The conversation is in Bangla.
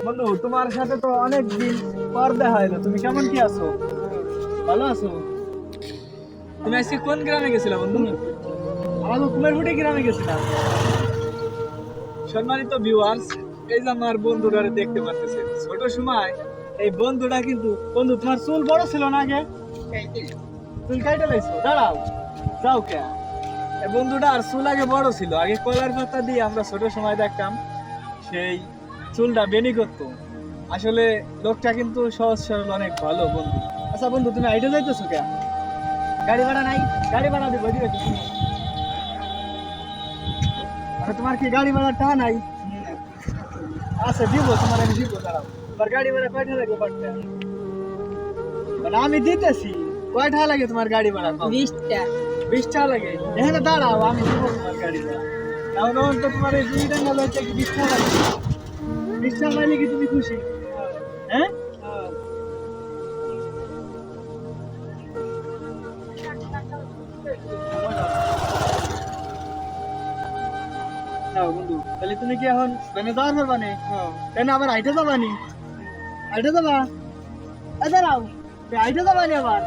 বন্ধু, তোমার সাথে তো অনেক দিন পর দেখা হলো। তুমি কেমন কি আছো? ভালো আছো? তুমি আজকে কোন গ্রামে গেছিলা বন্ধু? আমাকে কুমারপুটি গ্রামে গেছিলাম। সম্মানিত ভিউয়ার্স, এই যে আমার বন্ধুটারে দেখতে পাচ্ছেন, ছোট সময় এই বন্ধুটা কিন্তু, বন্ধু তোমার চুল বড় ছিল না আগে? চুল কাইটা লাইছো? দাঁড়াও, যাও কে? এই বন্ধুটা আর চুল আগে বড় ছিল, আগে কলার পাতা দিয়ে আমরা ছোট সময় দেখতাম সেই চুলটা বেনি করতো। আসলে লোকটা কিন্তু সহজ সরল, অনেক ভালো বন্ধু। আচ্ছা বন্ধু, তুমি আইডে যাইতেছো কে? গাড়ি ভাড়া নাই? গাড়ি ভাড়া দিব, দিবে তো তুমি? আচ্ছা, তোমার কি গাড়ি ভাড়া টাকা নাই? আচ্ছা দিব, তোমার আমি দিব, দাঁড়াও। তোমার গাড়ি ভাড়া কয়টা লাগবে পারতে? মানে আমি দিতেছি। কয়টা লাগে তোমার গাড়ি ভাড়া? 20টা। 20 টাকা লাগে? এখানে দাঁড়াও, আমি দিব তোমার গাড়ি ভাড়া। তাহলে তো তোমার এই 2 টাকা লইতে কি 20 টাকা লাগে? 20 টাকা পাইলে কি তুমি খুশি? হ্যাঁ? যাও বন্ধু, তাহলে তুমি কি এখন ভ্যানে যাওয়ার পারবানে? কেন আবার হাইটে যাবানি? হাইটে যাবা? দাঁড়াও, হাইটে যাবানি আবার?